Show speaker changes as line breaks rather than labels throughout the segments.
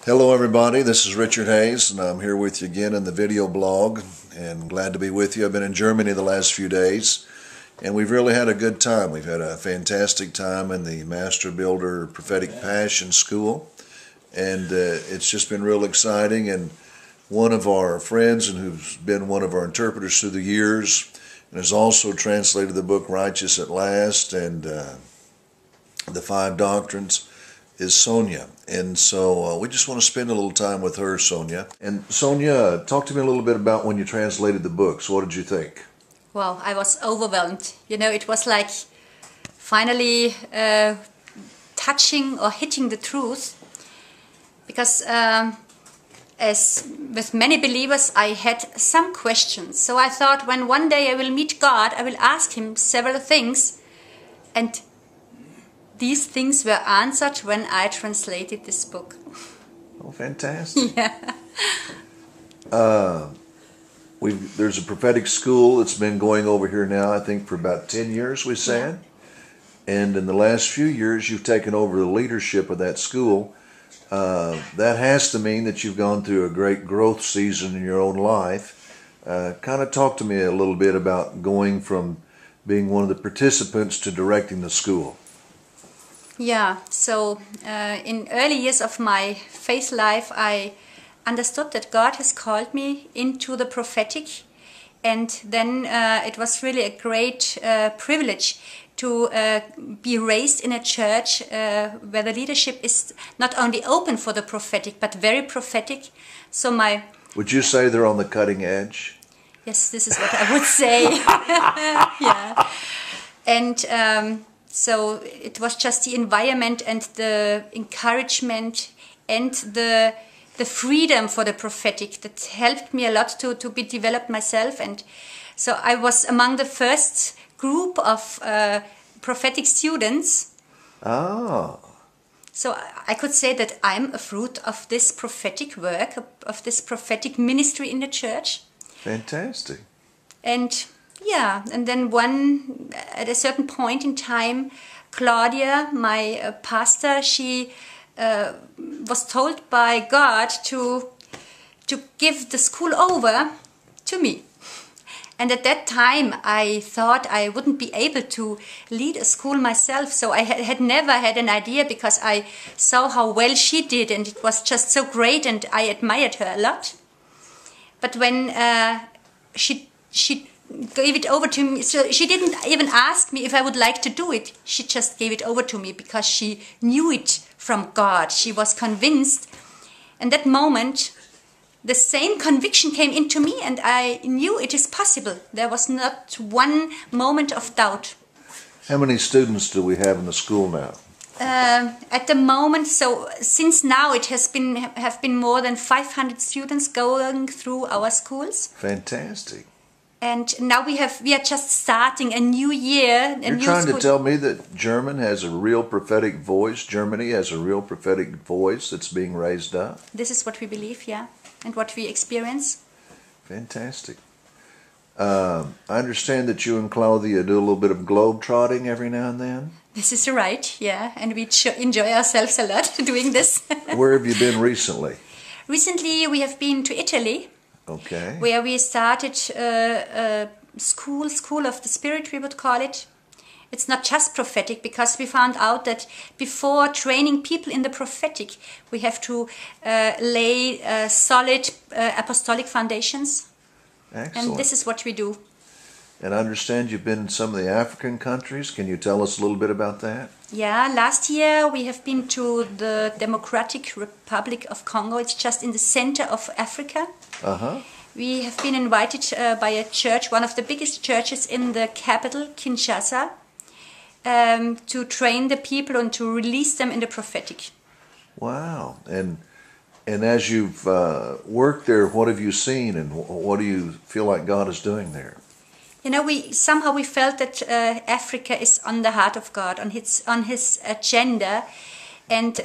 Hello everybody, this is Richard Hayes and I'm here with you again in the video blog and glad to be with you. I've been in Germany the last few days and we've really had a good time. We've had a fantastic time in the Master Builder Prophetic Passion School and it's just been real exciting. And one of our friends and who's been one of our interpreters through the years and has also translated the book Righteous at Last and the Five Doctrines is Sonia. And so we just want to spend a little time with her, Sonia. And Sonia, talk to me a little bit about when you translated the books. What did you think?
Well, I was overwhelmed. You know, it was like finally touching or hitting the truth. Because as with many believers, I had some questions. So I thought when one day I will meet God, I will ask Him several things. And these things were answered when I translated this book.
Oh, fantastic.
Yeah.
There's a prophetic school that's been going over here now, I think, for about 10 years, we said. Yeah. And in the last few years, you've taken over the leadership of that school. That has to mean that you've gone through a great growth season in your own life. Kind of talk to me a little bit about going from being one of the participants to directing the school.
Yeah, so in early years of my faith life, I understood that God has called me into the prophetic, and then it was really a great privilege to be raised in a church where the leadership is not only open for the prophetic, but very prophetic. So
Would you say they're on the cutting edge?
Yes, this is what I would say. Yeah. And so it was just the environment and the encouragement and the freedom for the prophetic that helped me a lot to be developed myself. And so I was among the first group of prophetic students.
Oh.
So I could say that I'm a fruit of this prophetic work, of this prophetic ministry in the church.
Fantastic.
And yeah, and then at a certain point in time, Claudia, my pastor, she was told by God to give the school over to me. And at that time, I thought I wouldn't be able to lead a school myself. So I had never had an idea, because I saw how well she did, and it was just so great, and I admired her a lot. But when she gave it over to me, so she didn't even ask me if I would like to do it. She just gave it over to me because she knew it from God. She was convinced. And that moment, the same conviction came into me, and I knew it is possible. There was not one moment of doubt.
How many students do we have in the school now?
At the moment, so since now it have been more than 500 students going through our schools.
Fantastic.
And now we are just starting a new year.
You're trying to tell me that Germany has a real prophetic voice that's being raised up?
This is what we believe, yeah, and what we experience.
Fantastic. I understand that you and Claudia do a little bit of globe trotting every now and then?
This is right, yeah, and we enjoy ourselves a lot doing this.
Where have you been recently?
Recently we have been to Italy.
Okay.
Where we started a school of the Spirit, we would call it. It's not just prophetic, because we found out that before training people in the prophetic, we have to lay solid apostolic foundations.
Excellent.
And this is what we do.
And I understand you've been in some of the African countries. Can you tell us a little bit about that?
Yeah, last year we have been to the Democratic Republic of Congo. It's just in the center of Africa.
Uh-huh.
We have been invited by a church, one of the biggest churches in the capital, Kinshasa, to train the people and to release them in the prophetic. Wow.
And as you've worked there, what have you seen, and what do you feel like God is doing there?
You know, we felt that Africa is on the heart of God, on His agenda, and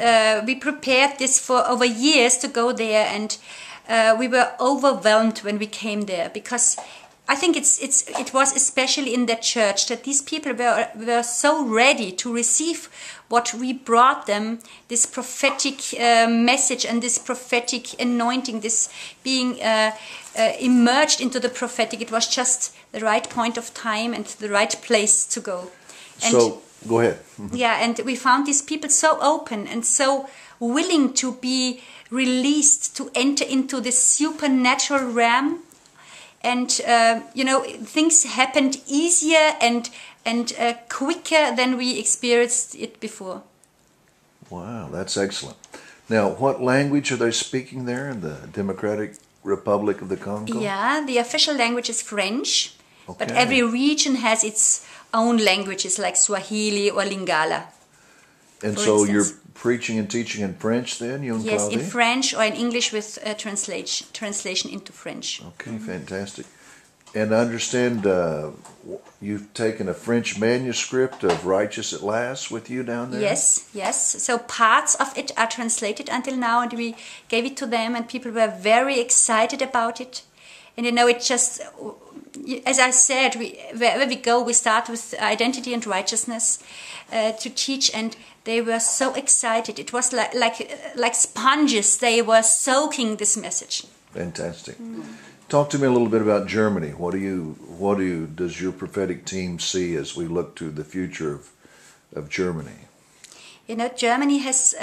we prepared this for over years to go there, and we were overwhelmed when we came there, because I think it was especially in that church that these people were so ready to receive what we brought them, this prophetic message and this prophetic anointing, this being immersed into the prophetic. It was just the right point of time and the right place to go. And
so, go ahead.
Yeah, and we found these people so open and so willing to be released, to enter into this supernatural realm. And, things happened easier and quicker than we experienced it before.
Wow, that's excellent. Now, what language are they speaking there in the Democratic Republic of the Congo?
Yeah, the official language is French,
okay.
But every region has its own languages like Swahili or Lingala.
And so you're preaching and teaching in French then, you and
Yes,
Claudia?
in French or in English with translation into French.
Okay, fantastic. And I understand you've taken a French manuscript of Righteous at Last with you down there?
Yes. So parts of it are translated until now, and we gave it to them, and people were very excited about it. And it just, as I said, wherever we go, we start with identity and righteousness to teach, and they were so excited. It was like sponges. They were soaking this message.
Fantastic. Talk to me a little bit about Germany. Does your prophetic team see as we look to the future of Germany?
Germany has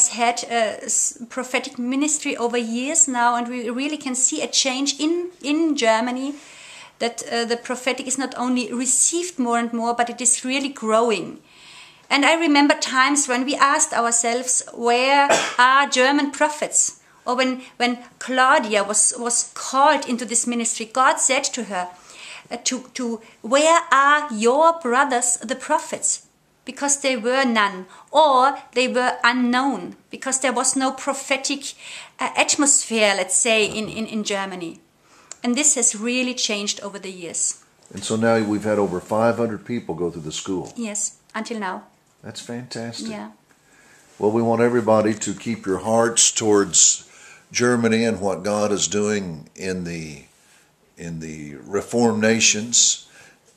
had a prophetic ministry over years now, and we really can see a change in Germany, that the prophetic is not only received more and more, but it is really growing. And I remember times when we asked ourselves, where are German prophets? Or when Claudia was called into this ministry, God said to her, where are your brothers, the prophets? Because there were none, or they were unknown, because there was no prophetic atmosphere, let's say, in Germany. And this has really changed over the years.
And so now we've had over 500 people go through the school.
Yes, until now.
That's fantastic.
Yeah.
Well, we want everybody to keep your hearts towards Germany and what God is doing in the Reformed nations.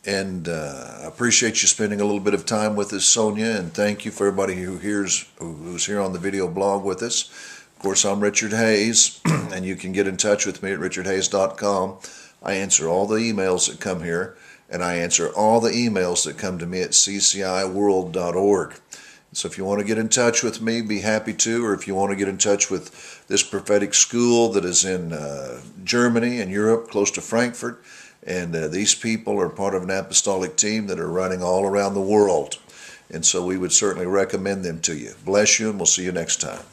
And I appreciate you spending a little bit of time with us, Sonia, and thank you for everybody who's here on the video blog with us. Of course, I'm Richard Hayes, and you can get in touch with me at richardhayes.com. I answer all the emails that come here, and I answer all the emails that come to me at cciworld.org. So if you want to get in touch with me, be happy to, or if you want to get in touch with this prophetic school that is in Germany and Europe, close to Frankfurt, and these people are part of an apostolic team that are running all around the world. And so we would certainly recommend them to you. Bless you, and we'll see you next time.